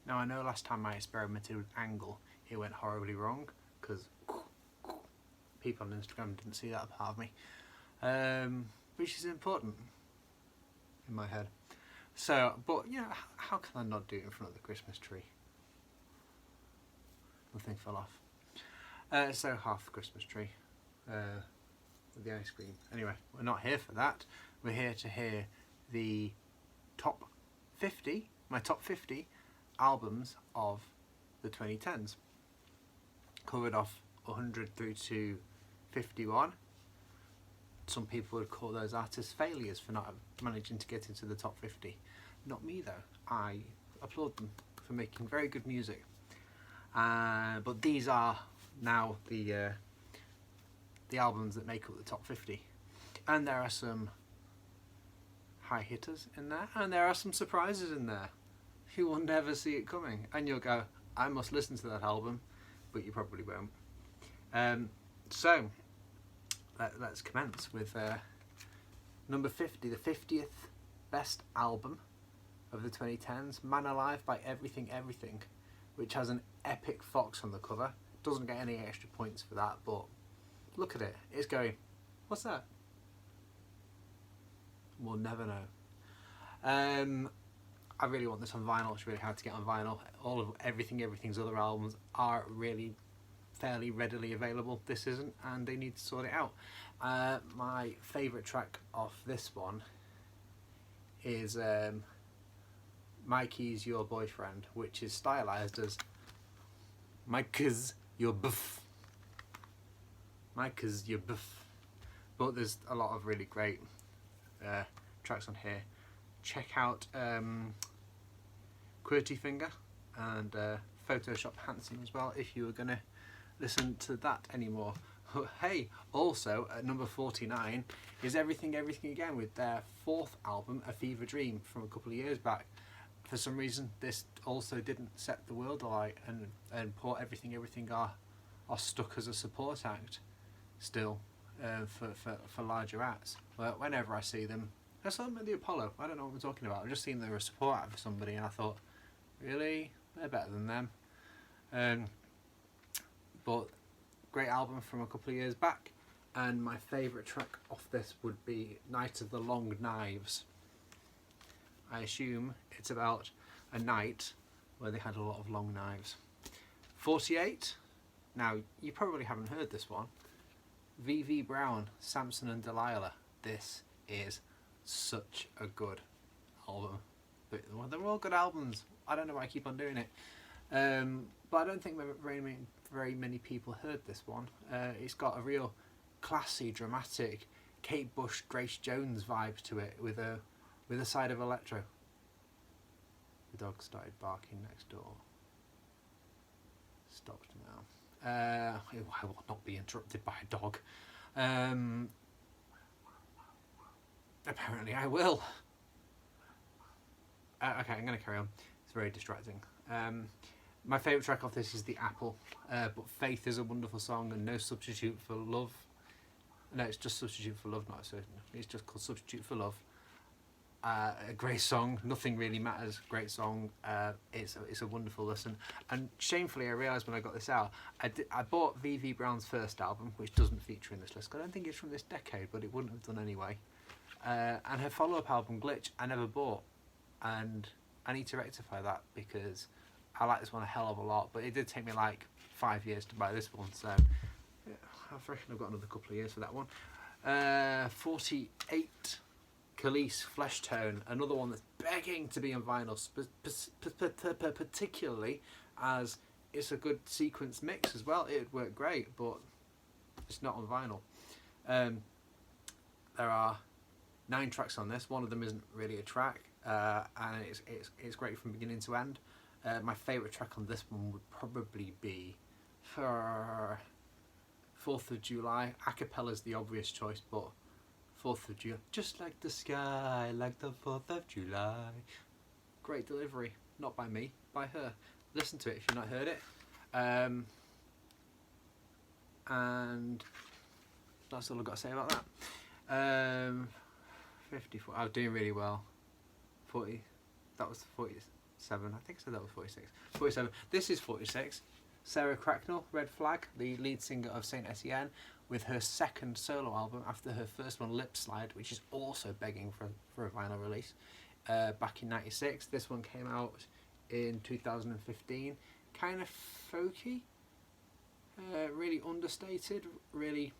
Now I know last time I experimented with angle, it went horribly wrong because people on Instagram didn't see that part of me, which is important in my head. So, but you know, how can I not do it in front of the Christmas tree? Nothing fell off. So half the Christmas tree, with the ice cream. Anyway, we're not here for that. We're here to hear the top 50, my top 50 albums of the 2010s. Covered off 100 through to 51. Some people would call those artists failures for not managing to get into the top 50. Not me though. I applaud them for making very good music. But these are now the albums that make up the top 50. And there are some high hitters in there, and there are some surprises in there. You will never see it coming, and you'll go, I must listen to that album, but you probably won't. So let's commence with number 50, the 50th best album of the 2010s, Man Alive by Everything Everything, which has an epic fox on the cover. Doesn't get any extra points for that, but look at it. It's going, what's that? We'll never know. I really want this on vinyl. It's really hard to get on vinyl. All of Everything's other albums are really fairly readily available. This isn't, and they need to sort it out. My favourite track off this one is Mikey's Your Boyfriend, which is stylized as Mike's Your Buff. Mike's Your Buff. But there's a lot of really great tracks on here. Check out QWERTY Finger and Photoshop Handsome as well if you were going to listen to that anymore. Hey, also at number 49 is Everything Everything Again with their fourth album, A Fever Dream, from a couple of years back. For some reason this also didn't set the world alight, and Poor Everything Everything are stuck as a support act still for larger acts. Well, whenever I see them, I saw them at the Apollo. I don't know what I'm talking about. I've just seen they were a support act for somebody and I thought, really? They're better than them. But great album from a couple of years back, and my favourite track off this would be Night of the Long Knives. I assume it's about a night where they had a lot of long knives. 48, now you probably haven't heard this one. VV Brown, Samson and Delilah. This is such a good album. But they're all good albums. I don't know why I keep on doing it. But I don't think very many people heard this one. It's got a real classy, dramatic Kate Bush, Grace Jones vibe to it with a side of electro. The dog started barking next door. Stopped now. I will not be interrupted by a dog. Apparently I will. Okay, I'm going to carry on. It's very distracting. My favourite track off this is The Apple, but Faith is a wonderful song, and No Substitute for Love. No, it's just Substitute for Love, not certain. It's just called Substitute for Love. A great song, Nothing Really Matters, great song. It's a wonderful listen. And shamefully I realised when I got this out, I bought VV Brown's first album, which doesn't feature in this list. I don't think it's from this decade, but it wouldn't have done anyway. And her follow-up album, Glitch, I never bought. And I need to rectify that because I like this one a hell of a lot, but it did take me like 5 years to buy this one, so yeah, I reckon I've got another couple of years for that one. 48, Khalees, Flesh Tone, another one that's begging to be on vinyl, particularly as it's a good sequence mix as well. It would work great, but it's not on vinyl. There are 9 tracks on this. One of them isn't really a track, and it's great from beginning to end. My favourite track on this one would probably be for 4th of July. Acapella's the obvious choice, but 4th of July, just like the sky, like the 4th of July. Great delivery, not by me, by her. Listen to it if you've not heard it. And that's all I've got to say about that. 54, I was doing really well. 40, that was the 40th. 47. I think I said that was 46. 47. This is 46. Sarah Cracknell, Red Flag, the lead singer of Saint Etienne, with her second solo album after her first one, Lip Slide, which is also begging for a vinyl release, back in '96. This one came out in 2015. Kind of folky, really understated, really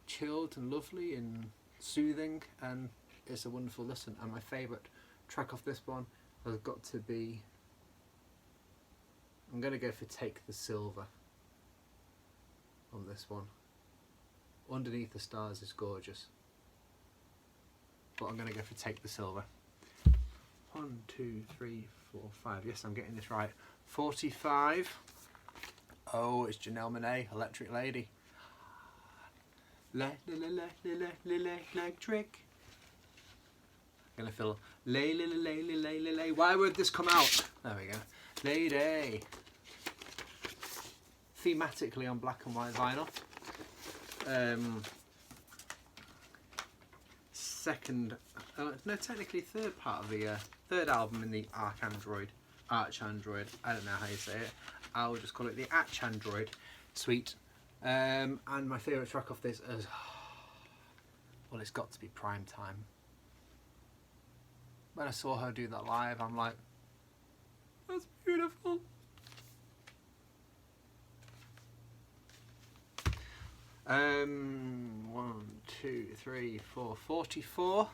chilled and lovely and soothing, and it's a wonderful listen. And my favourite track off this one has got to be, I'm going to go for Take the Silver on this one. Underneath the Stars is gorgeous, but I'm going to go for Take the Silver. 1, 2, 3, 4, 5. Yes, I'm getting this right. 45. Oh, it's Janelle Monáe, Electric Lady. Electric. I'm gonna feel lay. Why would this come out? There we go. Lady. Thematically on black and white vinyl. Second, no, technically third part of the third album in the Arch Android. I don't know how you say it. I'll just call it the Arch Android suite. And my favourite track off this is, well, it's got to be Prime Time. When I saw her do that live, I'm like, that's beautiful. One, two, three, four, 44.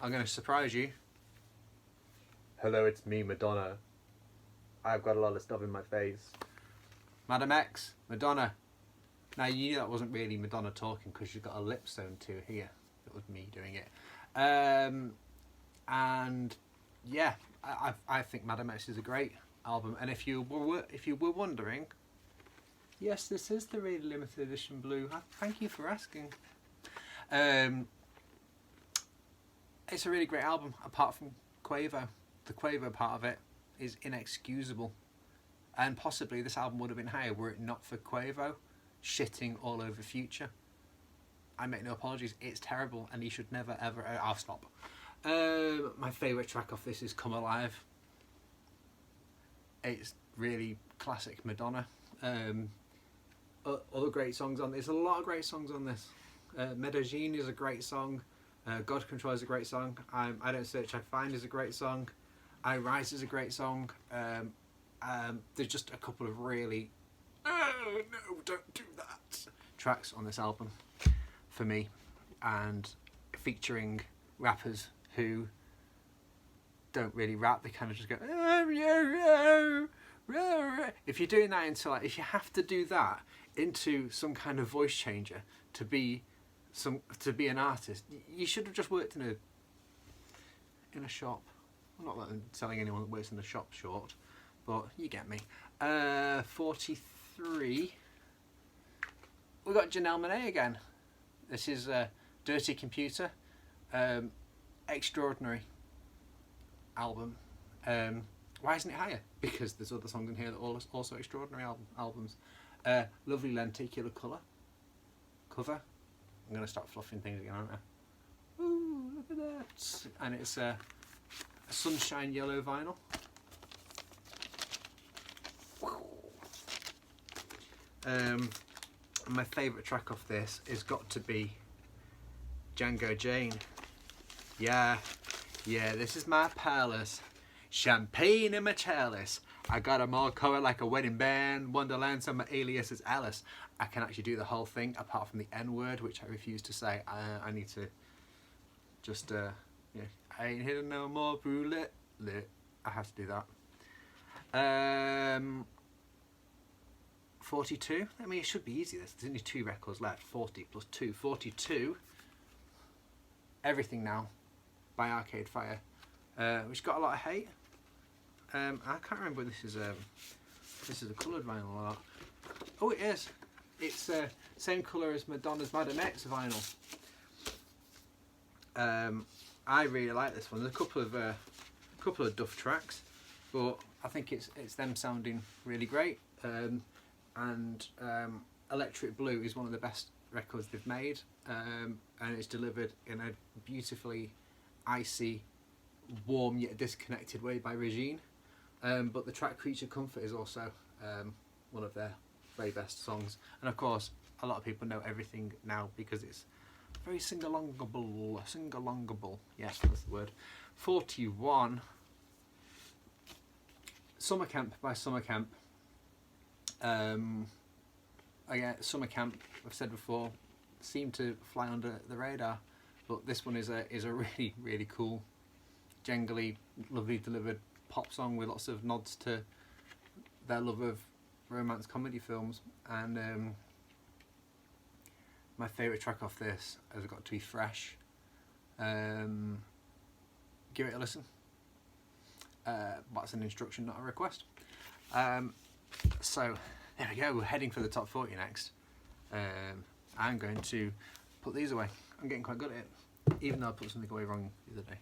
I'm going to surprise you. Hello, it's me, Madonna. I've got a lot of stuff in my face. Madam X, Madonna. Now, you knew that wasn't really Madonna talking because she's got a lip sewn to here. It was me doing it. And yeah, I think Madam X is a great album. And if you were wondering, yes, this is the really limited edition blue. Thank you for asking. It's a really great album, apart from Quavo. The Quavo part of it is inexcusable. And possibly this album would have been higher were it not for Quavo shitting all over Future. I make no apologies, it's terrible and he should never ever... I'll stop. My favourite track off this is Come Alive. It's really classic Madonna. Other great songs on this. There's a lot of great songs on this. Medellin is a great song. God Control is a great song. I Don't Search, I Find is a great song. I Rise is a great song. There's just a couple of really, oh no, don't do that, tracks on this album for me, and featuring rappers who don't really rap. They kind of just go, if you're doing that into, like, if you have to do that into some kind of voice changer to be an artist, you should have just worked in a shop. I'm not letting selling anyone that works in the shop short, but you get me. 43. We've got Janelle Monáe again. This is Dirty Computer. Extraordinary album. Why isn't it higher? Because there's other songs in here that are also extraordinary albums. Lovely lenticular cover. I'm going to start fluffing things again, aren't I? Ooh, look at that. And it's a sunshine yellow vinyl. My favourite track off this has got to be Django Jane. Yeah, this is my palace. Champagne in my chalice. I got 'em all covered like a wedding band. Wonderland, so my alias is Alice. I can actually do the whole thing apart from the N word, which I refuse to say. I need to just, yeah. I ain't here no more brulette. I have to do that. 42. I mean, it should be easy. There's only 2 records left. 40 plus 2. 42. Everything Now by Arcade Fire, which got a lot of hate. I can't remember whether this is a coloured vinyl or not. Oh, it is. It's same colour as Madonna's Madam X vinyl. I really like this one. There's a couple of duff tracks, but I think it's them sounding really great. And Electric Blue is one of the best records they've made, and it's delivered in a beautifully icy warm yet disconnected way by Regine. But the track Creature Comfort is also one of their very best songs. And of course, a lot of people know Everything now because it's very sing-alongable. Yes, that's the word. 41. Summer Camp by Summer Camp. Again, Summer Camp, I've said before, seem to fly under the radar, but this one is a really, really cool, jangly, lovely delivered pop song with lots of nods to their love of romance comedy films. And my favourite track off this has got to be Fresh. Give it a listen. That's an instruction, not a request. So there we go, we're heading for the top 40 next. I'm going to put these away. I'm getting quite good at it, even though I put something away wrong the other day.